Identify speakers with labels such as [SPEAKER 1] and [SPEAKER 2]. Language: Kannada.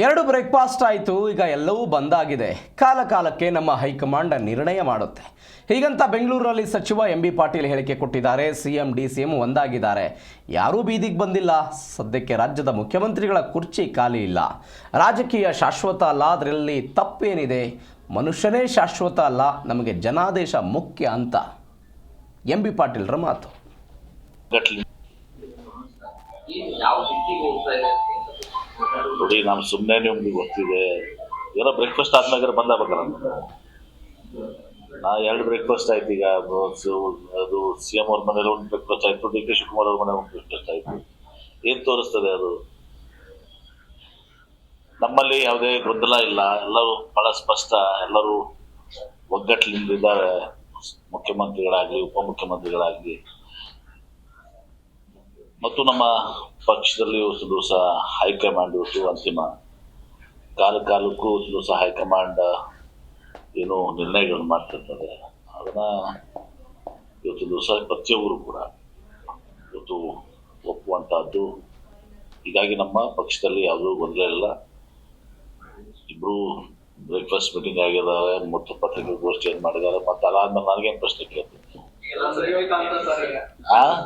[SPEAKER 1] ಎರಡು ಬ್ರೇಕ್ಫಾಸ್ಟ್ ಆಯಿತು, ಈಗ ಎಲ್ಲವೂ ಬಂದಾಗಿದೆ. ಕಾಲಕ್ಕೆ ನಮ್ಮ ಹೈಕಮಾಂಡ್ ನಿರ್ಣಯ ಮಾಡುತ್ತೆ. ಹೀಗಂತ ಬೆಂಗಳೂರಲ್ಲಿ ಸಚಿವ ಎಂ.ಬಿ. ಪಾಟೀಲ್ ಹೇಳಿಕೆ ಕೊಟ್ಟಿದ್ದಾರೆ. ಸಿಎಂ ಡಿ.ಸಿ.ಎಂ ಒಂದಾಗಿದ್ದಾರೆ. ಯಾರೂ ಬೀದಿಗೆ ಬಂದಿಲ್ಲ. ಸದ್ಯಕ್ಕೆ ರಾಜ್ಯದ ಮುಖ್ಯಮಂತ್ರಿಗಳ ಕುರ್ಚಿ ಖಾಲಿ ಇಲ್ಲ. ರಾಜಕೀಯ ಶಾಶ್ವತ ಅಲ್ಲ, ಅದರಲ್ಲಿ ತಪ್ಪೇನಿದೆ? ಮನುಷ್ಯನೇ ಶಾಶ್ವತ ಅಲ್ಲ, ನಮಗೆ ಜನಾದೇಶ ಮುಖ್ಯ ಅಂತ ಎಂ.ಬಿ. ಪಾಟೀಲ್ರ ಮಾತು.
[SPEAKER 2] ನೋಡಿ, ನಾನು ಸುಮ್ಮನೆ ನಿಮ್ಗೆ ಗೊತ್ತಿದೆ, ಏನೋ ಬ್ರೇಕ್ಫಾಸ್ಟ್ ಆದ್ಮೇಲೆ ಬಂದಾಗಬೇಕಲ್ಲ. ನಾ 2 ಬ್ರೇಕ್ಫಾಸ್ಟ್ ಆಯ್ತು. ಈಗ ಅದು ಸಿ.ಎಂ ಅವ್ರ ಮನೇಲಿ ಒಂದು ಬ್ರೇಕ್ಫಾಸ್ಟ್ ಆಯ್ತು, ಡಿ.ಕೆ ಶಿವಕುಮಾರ್ ಅವ್ರ ಮನೆ ಒಂದು ಬ್ರೇಕ್ಫಾಸ್ಟ್ ಆಯ್ತು. ಏನ್ ತೋರಿಸ್ತದೆ ಅದು? ನಮ್ಮಲ್ಲಿ ಯಾವುದೇ ಗೊಂದಲ ಇಲ್ಲ, ಎಲ್ಲರೂ ಬಹಳ ಸ್ಪಷ್ಟ, ಎಲ್ಲರೂ ಒಗ್ಗಟ್ಟಿನಿಂದ ಇದ್ದಾರೆ. ಮುಖ್ಯಮಂತ್ರಿಗಳಾಗ್ಲಿ, ಉಪಮುಖ್ಯಮಂತ್ರಿಗಳಾಗ್ಲಿ, ಮತ್ತು ನಮ್ಮ ಪಕ್ಷದಲ್ಲಿ ಇವತ್ತು ದಿವಸ ಹೈಕಮಾಂಡ್ ಇವತ್ತು ಅಂತಿಮ ಕಾಲಕ್ಕೂ ಇವತ್ತು ದಿವಸ ಹೈಕಮಾಂಡ್ ಏನು ನಿರ್ಣಯಗಳನ್ನು ಮಾಡ್ತಿರ್ತದೆ, ಅದನ್ನ ಇವತ್ತು ದಿವಸ ಪ್ರತಿಯೊಬ್ಬರು ಕೂಡ ಇವತ್ತು ಒಪ್ಪುವಂತಹದ್ದು. ಹೀಗಾಗಿ ನಮ್ಮ ಪಕ್ಷದಲ್ಲಿ ಯಾವುದೂ ಗೊಂದಲ ಇಲ್ಲ. ಇಬ್ರು ಬ್ರೇಕ್ಫಾಸ್ಟ್ ಮೀಟಿಂಗ್ ಆಗಿದ್ದಾರೆ ಮತ್ತು ಪತ್ರಿಕಾಗೋಷ್ಠಿಯನ್ನು ಮಾಡಿದ್ದಾರೆ. ಮತ್ತೆ ಅದಾದ್ಮೇಲೆ ನನಗೇನು ಪ್ರಶ್ನೆ ಕೇಳ್ತೀನಿ?